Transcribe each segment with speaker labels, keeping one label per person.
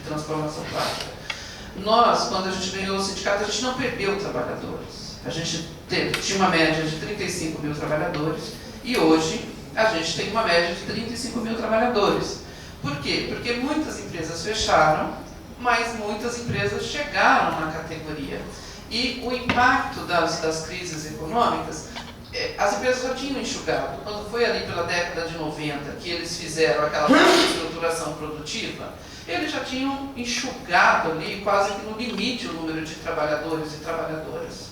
Speaker 1: transformação plástica. Nós, quando a gente ganhou o sindicato, a gente não perdeu trabalhadores. A gente tinha uma média de 35 mil trabalhadores e hoje a gente tem uma média de 35 mil trabalhadores. Por quê? Porque muitas empresas fecharam, mas muitas empresas chegaram na categoria. E o impacto das crises econômicas, as empresas já tinham enxugado. Quando foi ali pela década de 90 que eles fizeram aquela estruturação produtiva, eles já tinham enxugado ali quase que no limite o número de trabalhadores e trabalhadoras.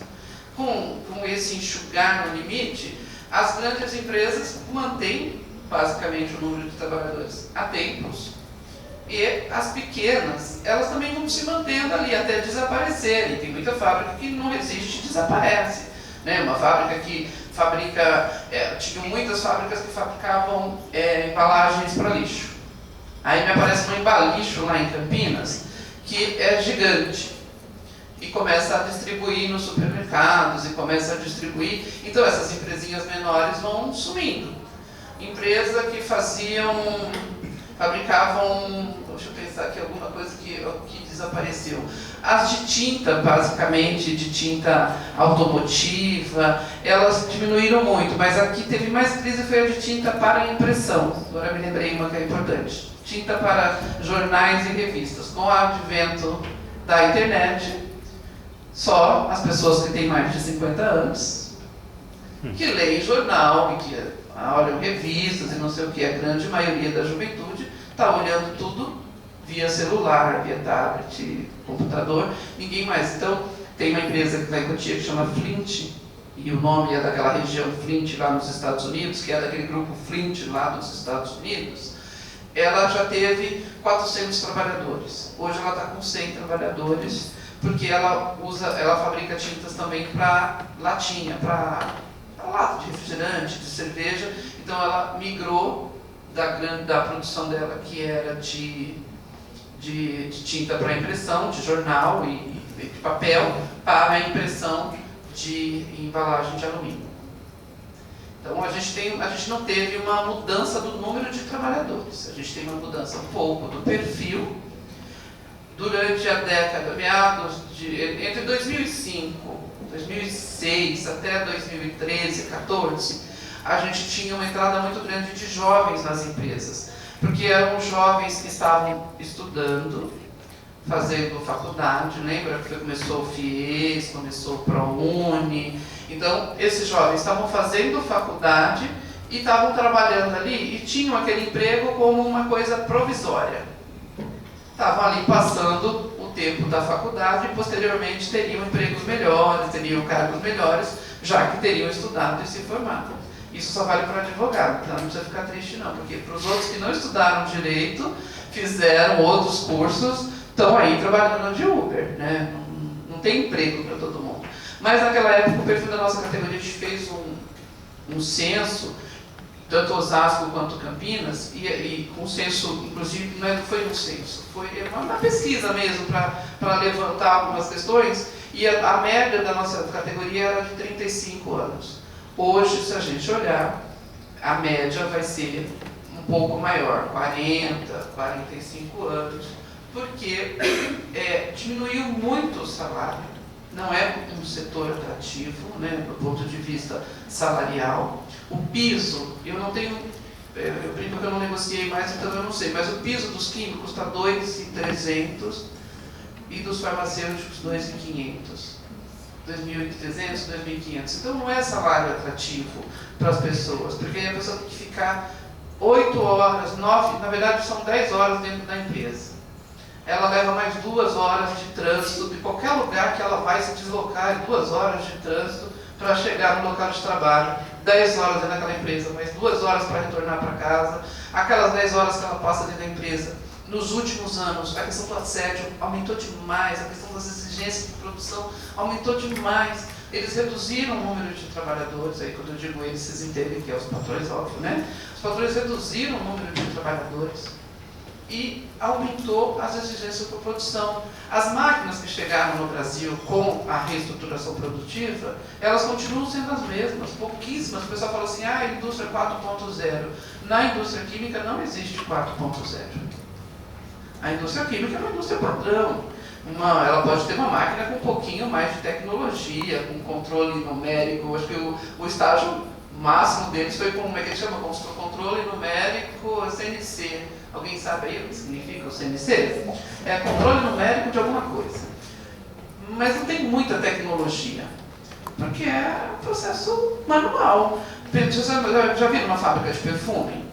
Speaker 1: Com esse enxugar no limite, as grandes empresas mantêm basicamente o número de trabalhadores a tempos. E as pequenas, elas também vão se mantendo ali até desaparecerem. Tem muita fábrica que não existe e desaparece. Né? Uma fábrica que tinham muitas fábricas que fabricavam embalagens para lixo. Aí me aparece um embalixo lá em Campinas, que é gigante. E começa a distribuir nos supermercados, e começa a distribuir. Então essas empresinhas menores vão sumindo. Empresa que fabricavam, deixa eu pensar aqui alguma coisa que desapareceu. As de tinta, basicamente, de tinta automotiva, elas diminuíram muito, mas aqui teve mais crise, foi a de tinta para impressão. Agora me lembrei uma que é importante. Tinta para jornais e revistas. Com o advento da internet, só as pessoas que têm mais de 50 anos, que leem jornal e que olham revistas e não sei o que, a grande maioria da juventude está olhando tudo via celular, via tablet, computador, ninguém mais. Então, tem uma empresa lá em Cotia que chama Flint, e o nome é daquela região Flint lá nos Estados Unidos, que é daquele grupo Flint lá dos Estados Unidos. Ela já teve 400 trabalhadores. Hoje ela está com 100 trabalhadores, porque ela fabrica tintas também para latinha, para lata de refrigerante, de cerveja. Então ela migrou da produção dela, que era de tinta para impressão, de jornal e de papel, para a impressão de embalagem de alumínio. Então a gente não teve uma mudança do número de trabalhadores, a gente tem uma mudança um pouco do perfil. Durante a década, entre 2005, 2006 até 2013, 2014, a gente tinha uma entrada muito grande de jovens nas empresas, porque eram jovens que estavam estudando, fazendo faculdade, lembra que começou o FIES, começou o ProUni. Então, esses jovens estavam fazendo faculdade e estavam trabalhando ali e tinham aquele emprego como uma coisa provisória. Estavam ali passando o tempo da faculdade e posteriormente teriam empregos melhores, teriam cargos melhores, já que teriam estudado e se formado. Isso só vale para advogado, então não precisa ficar triste não, porque para os outros que não estudaram direito, fizeram outros cursos, estão aí trabalhando de Uber, né? Não tem emprego para todo mundo. Mas naquela época, o perfil da nossa categoria, a gente fez um censo, tanto Osasco quanto Campinas, e com censo, inclusive, não foi um censo, foi uma pesquisa mesmo para levantar algumas questões, e a média da nossa categoria era de 35 anos. Hoje, se a gente olhar, a média vai ser um pouco maior, 40, 45 anos, porque diminuiu muito o salário. Não é um setor atrativo, né, do ponto de vista salarial. O piso, eu brinco que eu não negociei mais, então eu não sei, mas o piso dos químicos está 2.300 e dos farmacêuticos 2.500. 2.300, 2.500. Então não é salário atrativo para as pessoas, porque a pessoa tem que ficar 8 horas, 9, na verdade são 10 horas dentro da empresa. Ela leva mais 2 horas de trânsito, de qualquer lugar que ela vai se deslocar, 2 horas de trânsito para chegar no local de trabalho, 10 horas dentro daquela empresa, mais 2 horas para retornar para casa, aquelas 10 horas que ela passa dentro da empresa. Nos últimos anos, a questão do assédio aumentou demais, a questão das exigências de produção aumentou demais. Eles reduziram o número de trabalhadores, aí quando eu digo eles, vocês entendem que é os patrões, óbvio, né? Os patrões reduziram o número de trabalhadores e aumentou as exigências por produção. As máquinas que chegaram no Brasil com a reestruturação produtiva, elas continuam sendo as mesmas, pouquíssimas. O pessoal fala assim, a indústria 4.0. Na indústria química não existe 4.0. A indústria química é uma indústria padrão. Ela pode ter uma máquina com um pouquinho mais de tecnologia, com controle numérico. Acho que o estágio máximo deles foi como é que ele chama? Controle numérico CNC. Alguém sabe aí o que significa o CNC? É controle numérico de alguma coisa. Mas não tem muita tecnologia, porque é um processo manual. Já viram uma fábrica de perfume?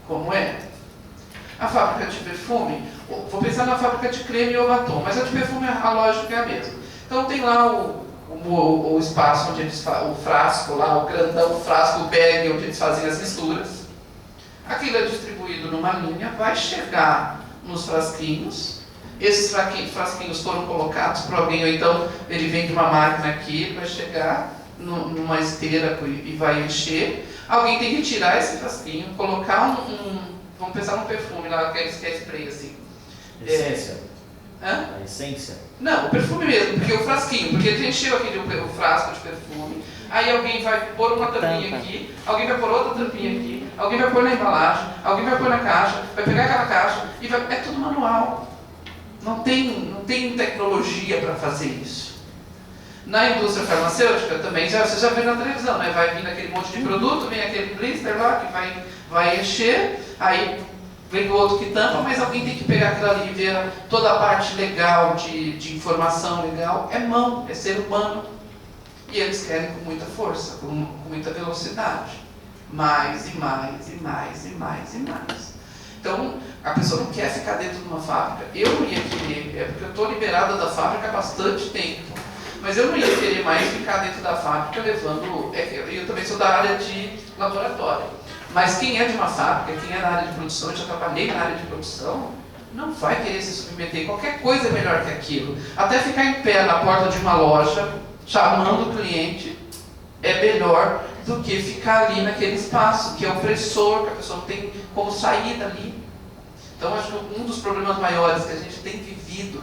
Speaker 1: Como é? A fábrica de perfume, vou pensar na fábrica de creme ou batom, mas a de perfume a lógica é a mesma. Então tem lá o espaço onde eles fazem, o frasco lá, o grandão, o frasco, o bag, onde eles fazem as misturas. Aquilo é distribuído numa linha, vai chegar nos frasquinhos. Esses frasquinhos foram colocados por alguém, ou então ele vem de uma máquina aqui, vai chegar numa esteira e vai encher. Alguém tem que tirar esse frasquinho, colocar vamos pensar num perfume lá, aqueles que é spray assim.
Speaker 2: Essência?
Speaker 1: Hã?
Speaker 2: A essência?
Speaker 1: Não, o perfume mesmo, porque o frasquinho, porque ele encheu o frasco de perfume, aí alguém vai pôr uma tampinha aqui, alguém vai pôr outra tampinha aqui, alguém vai pôr na embalagem, alguém vai pôr na caixa, vai pegar aquela caixa e vai. É tudo manual. Não tem tecnologia para fazer isso. Na indústria farmacêutica também, você já viu na televisão, né? Vai vir aquele monte de produto, vem aquele blister lá que vai encher, aí vem o outro que tampa, mas alguém tem que pegar aquilo ali e ver toda a parte legal, de informação legal. É mão, é ser humano. E eles querem com muita força, com muita velocidade. Mais e mais e mais e mais e mais. Então, a pessoa não quer ficar dentro de uma fábrica. Eu não ia querer, porque eu estou liberada da fábrica há bastante tempo. Mas eu não ia querer mais ficar dentro da fábrica levando. Eu também sou da área de laboratório. Mas quem é de uma fábrica, quem é da área de produção, eu já trabalhei na área de produção, não vai querer se submeter. Qualquer coisa é melhor que aquilo. Até ficar em pé na porta de uma loja, chamando o cliente, é melhor do que ficar ali naquele espaço, que é opressor, que a pessoa não tem como sair dali. Então, acho que um dos problemas maiores que a gente tem vivido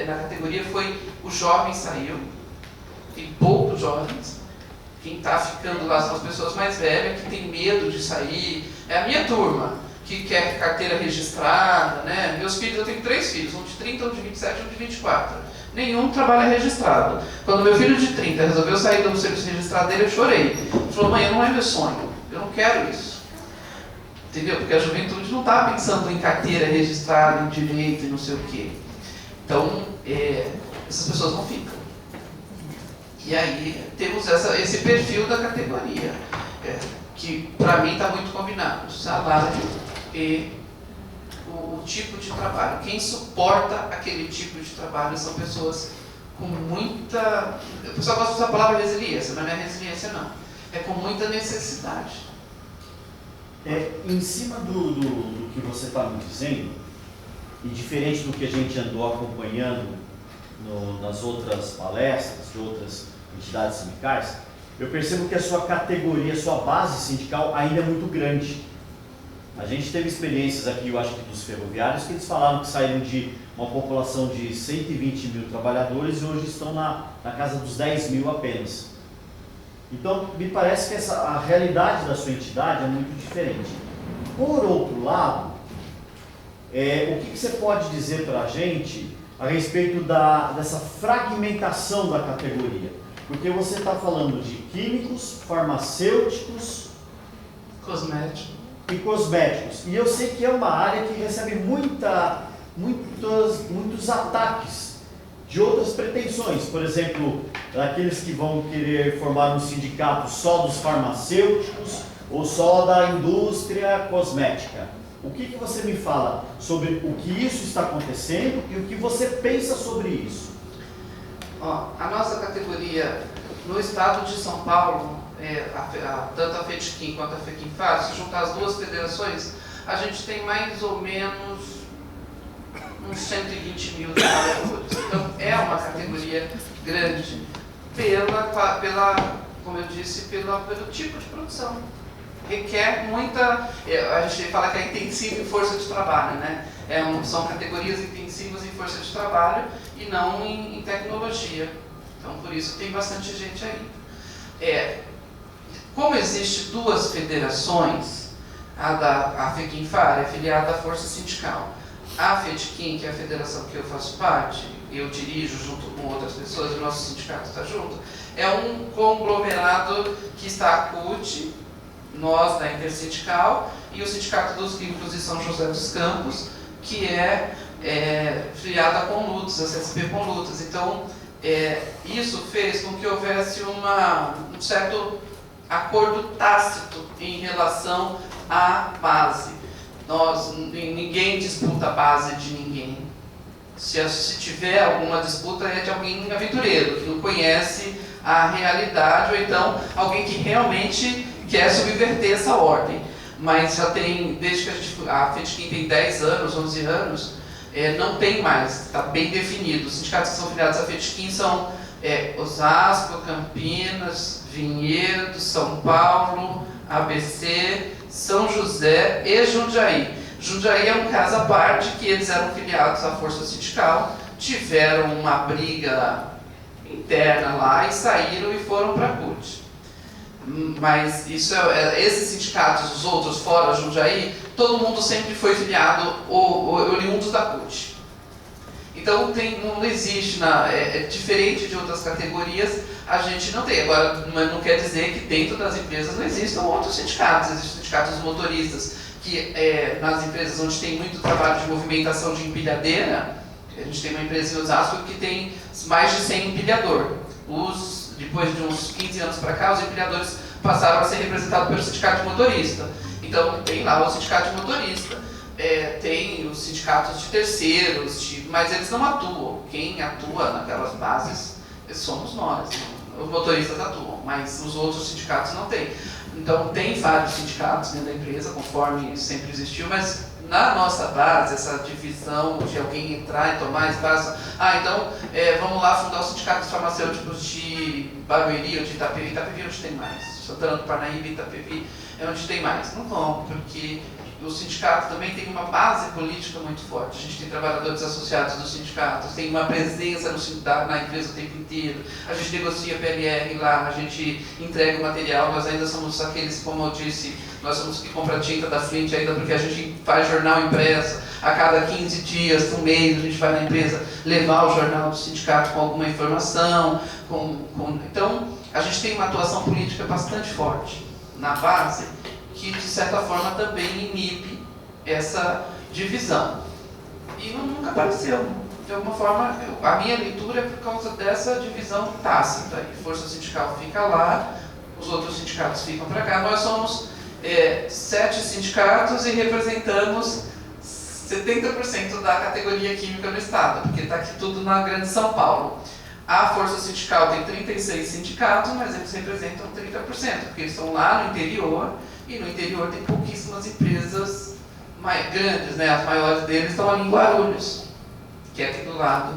Speaker 1: na categoria foi o jovem saiu, tem poucos jovens. Quem está ficando lá são as pessoas mais velhas, que tem medo de sair. É a minha turma, que quer carteira registrada, né? Meus filhos, eu tenho 3 filhos, um de 30, um de 27 e um de 24. Nenhum trabalha registrado. Quando meu filho de 30 resolveu sair do serviço registrado dele, eu chorei. Ele falou, mãe, não é meu sonho, eu não quero isso. Entendeu? Porque a juventude não está pensando em carteira registrada, em direito e não sei o quê. Então, essas pessoas não ficam. E aí temos esse perfil da categoria, que para mim está muito combinado, o salário e o tipo de trabalho. Quem suporta aquele tipo de trabalho são pessoas com muita... O pessoal gosta de usar a palavra resiliência, mas não é resiliência não. É com muita necessidade.
Speaker 2: Em cima do que você está me dizendo, e diferente do que a gente andou acompanhando nas outras palestras de outras entidades sindicais, eu percebo que a sua categoria, a sua base sindical ainda é muito grande. A gente teve experiências aqui, eu acho que dos ferroviários, que eles falaram que saíram de uma população de 120 mil trabalhadores e hoje estão na casa dos 10 mil apenas. Então, me parece que a realidade da sua entidade é muito diferente. Por outro lado, o que você pode dizer para a gente a respeito dessa fragmentação da categoria? Porque você está falando de químicos, farmacêuticos,
Speaker 1: Cosmético.
Speaker 2: e cosméticos. E eu sei que é uma área que recebe muitos ataques de outras pretensões. Por exemplo, aqueles que vão querer formar um sindicato só dos farmacêuticos ou só da indústria cosmética. O que você me fala sobre o que isso está acontecendo e o que você pensa sobre isso?
Speaker 1: A nossa categoria no estado de São Paulo, tanto a FETIQUIM quanto a FEQUINFAR, se juntar as duas federações, a gente tem mais ou menos uns 120 mil trabalhadores. Então, é uma categoria grande como eu disse, pelo tipo de produção. Requer muita, a gente fala que é intensivo em força de trabalho, né? São categorias intensivas em força de trabalho e não em tecnologia. Então, por isso tem bastante gente aí. Como existe duas federações, a FEQUINFAR é filiada à Força Sindical, A FETICIM, que é a federação que eu faço parte, eu dirijo junto com outras pessoas, o nosso sindicato está junto, é um conglomerado que está a CUT, nós da Intersindical, e o Sindicato dos Químicos de São José dos Campos, que é filiado à Conlutas, a CSP Conlutas. Então, isso fez com que houvesse um certo acordo tácito em relação à base. Ninguém disputa a base de ninguém. Se tiver alguma disputa, é de alguém aventureiro, que não conhece a realidade, ou então alguém que realmente quer subverter essa ordem. Mas já tem, desde que a FETICIM tem 10 anos, 11 anos, não tem mais, está bem definido. Os sindicatos que são filiados à FETICIM são Osasco, Campinas, Vinhedo, São Paulo, ABC, São José e Jundiaí. Jundiaí é um caso à parte, que eles eram filiados à Força Sindical, tiveram uma briga interna lá e saíram e foram para a CUT. Mas esses sindicatos, os outros fora Jundiaí, todo mundo sempre foi filiado oriundos da CUT. Então não existe, diferente de outras categorias, a gente não tem. Agora, mas não quer dizer que dentro das empresas não existam outros sindicatos. Existem sindicatos dos motoristas, que nas empresas onde tem muito trabalho de movimentação de empilhadeira, a gente tem uma empresa em Osasco que tem mais de 100 empilhador. Depois de uns 15 anos para cá, os empilhadores passaram a ser representados pelo sindicato de motorista. Então, tem lá o sindicato de motorista, tem os sindicatos de terceiros, mas eles não atuam. Quem atua naquelas bases somos nós. Os motoristas atuam, mas os outros sindicatos não têm. Então, tem vários sindicatos dentro da empresa, conforme sempre existiu, mas na nossa base, essa divisão de alguém entrar e tomar espaço, então vamos lá fundar os sindicatos farmacêuticos de Barueri ou de Itapevi. Itapevi é onde tem mais. Santana do Parnaíba e Itapevi é onde tem mais. Não vão, porque o sindicato também tem uma base política muito forte. A gente tem trabalhadores associados dos sindicatos, tem uma presença na empresa o tempo inteiro. A gente negocia PLR lá, a gente entrega o material, nós ainda somos aqueles, como eu disse, nós somos que compra tinta da frente ainda, porque a gente faz jornal impresso. A cada 15 dias, um mês, a gente vai na empresa levar o jornal do sindicato com alguma informação. Então, a gente tem uma atuação política bastante forte na base, que de certa forma também inibe essa divisão. E nunca apareceu. De alguma forma, a minha leitura é por causa dessa divisão tácita. A Força Sindical fica lá, os outros sindicatos ficam para cá. Nós somos 7 sindicatos e representamos 70% da categoria química no estado, porque está aqui tudo na Grande São Paulo. A Força Sindical tem 36 sindicatos, mas eles representam 30%, porque eles estão lá no interior, e no interior tem pouquíssimas empresas grandes, né? As maiores deles estão ali em Guarulhos, que é aqui do lado,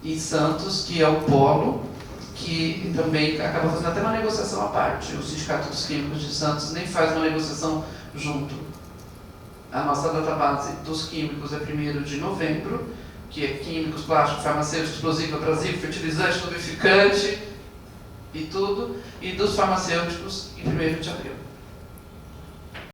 Speaker 1: e Santos, que é o polo, que também acaba fazendo até uma negociação à parte. O Sindicato dos Químicos de Santos nem faz uma negociação junto. A nossa database dos químicos é 1º de novembro, que é químicos, plásticos, farmacêuticos, explosivo, abrasivo, fertilizante, lubrificante e tudo, e dos farmacêuticos em 1º de abril.